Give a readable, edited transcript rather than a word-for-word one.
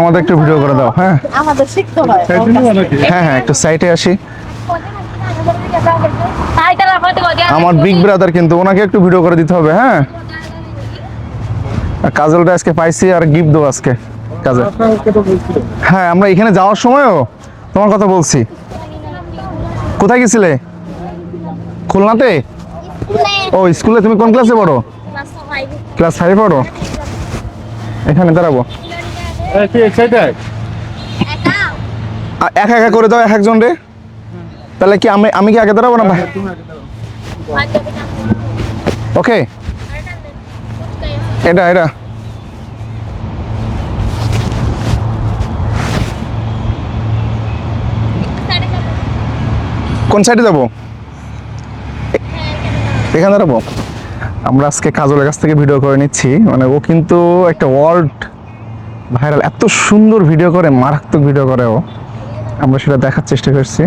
আমাদের একটু ভিডিও করে দাও। হ্যাঁ আমাদের শিখতে হয়। হ্যাঁ হ্যাঁ, একটু সাইটে আসি। আমার বিগ ব্রাদার, কিন্তু ওনাকে একটু ভিডিও করে দিতে হবে। হ্যাঁ, আর কাজলটা আজকে পাইছি আর গিফট দেবো আজকে কাজল। হ্যাঁ, আমরা এখানে যাওয়ার সময়ও তোমার কথা বলছি। কোথায় গেছিলে? খুলনাতে? ও স্কুলে। তুমি কোন ক্লাসে পড়ো? ক্লাস 5 পড়ো। এখানে দাঁড়াবো। একা একা করে দাও এক একজন রে। তাহলে কি আমি কি আগে দাঁড়াবো না ভাই? ওকে, এটা এটা কোন সাইডে যাবো? এখানে দাঁড়াবো। আমরা আজকে কাজলের কাছ থেকে ভিডিও করে নিচ্ছি। মানে ও কিন্তু একটা ওয়ার্ল্ড ভাইরাল, এত সুন্দর ভিডিও করে, মারাত্মক ভিডিও করে ও। আমরা সেটা দেখার চেষ্টা করছি।